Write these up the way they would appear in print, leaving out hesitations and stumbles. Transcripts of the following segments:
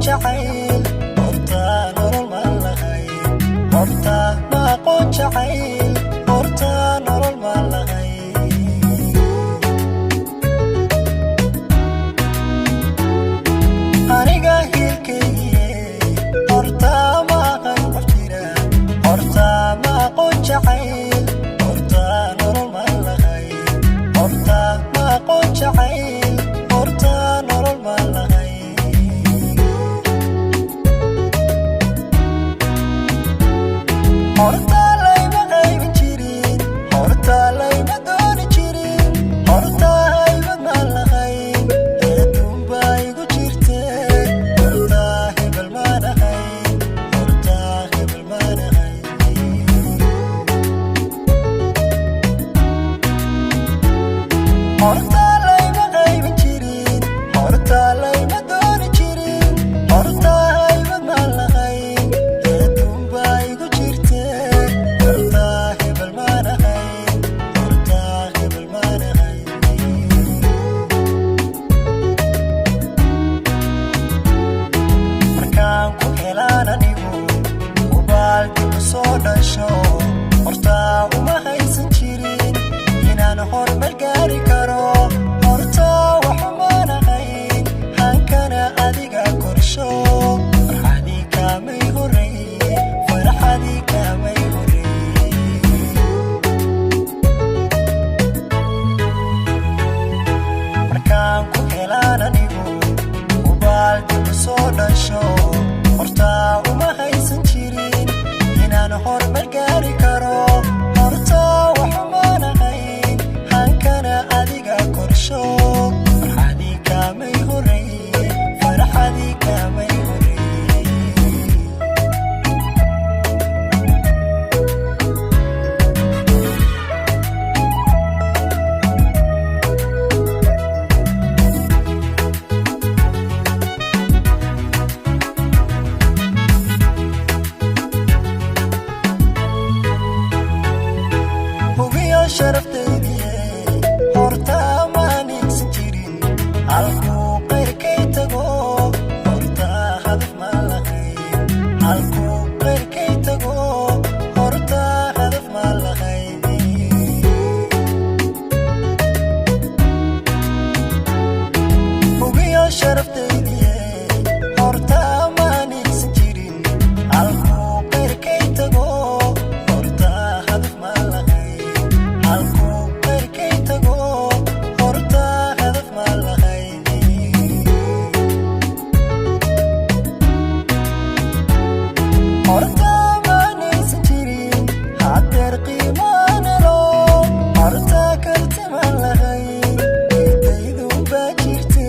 jacayl horta nolol ma lahayn horta ma aqoon jacayl horta nolol ma lahayn aniga hilkaygiye horta ma aqoon qof jira horta ma aqoon jacayl horta nolol ma lahayn horta ma aqoon jacayl horta nolol ma lahayn horta layma qaybin jirin horta layma dooni jirin horta haybad ma lahayn eedun baa igu jirte horta hebel ma lahayn horta hebel ma lahayn horta layma qaybin jirin horta layma dooni jirin horta haybad ma lahayn eedun baa igu jirte horta hebel ma lahayn horta hebel ma lahayn markaan ku helaan anigu ubaalki ku soo dhasho horta uma haysan jirin inaan horumar gaari karo horta waxuma lahayn hankana adiga korsho farxadii kaamay horreeye farxadii kaamay horreeye markaan ku helaan anigu ubaalki ku soo dhasho horta uma haysan jirin inaan horumar gaari karo horta waxuma lahayn hankana adiga korsho farxadii kaamay horreeye farxadii kaamay horreeye hubiyo sharaftaydiye horta ma nigsan jirin halkuu qayrkay tago horta hadaf ma lahayn halkuu qayrkay tago horta hadaf ma lahayn hubiyo sharaftaydiye horta ma nigsan jirin halkuu qayrkay tago horta hadaf ma lahayn halkuu qayrkay tago horta hadaf ma lahayn horta ma naysan jirin haddeer qiimaana loo horta karti ma lahayn eedaydun baa jirte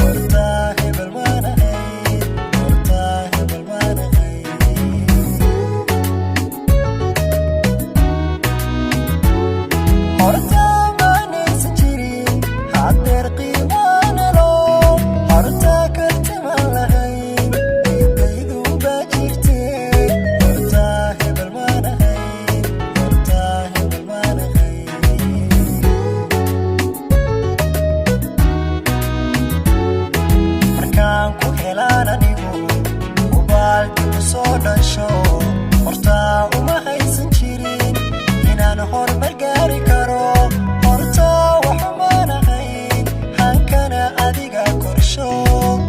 horta hebel ma lahayn horta hebel ma lahayn horta ma naysan jirin haddeer qiimaana loo horta karti ma lahayn eedaydun baa jirte horta hebel ma lahayn horta hebel ma lahayn markaan ku helaan anigu ubaalki ku soo dhasho horta uma haysan jirin inaan horumar gaari karo horta waxuma lahayn hankana adiga korsho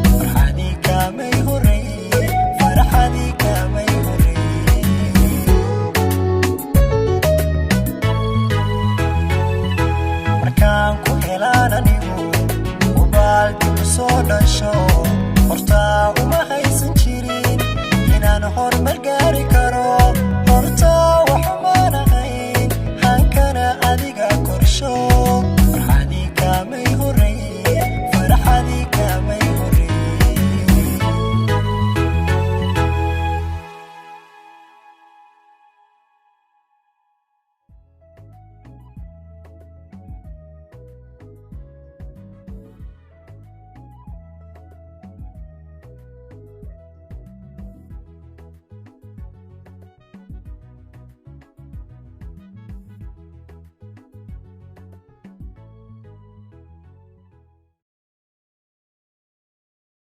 farxadii kaamay horreeye farxadii kaamay horreeye markaan ku helaan anigu ubaalki ku soo dhasho horta uma haysan jirin inaan horumar gaari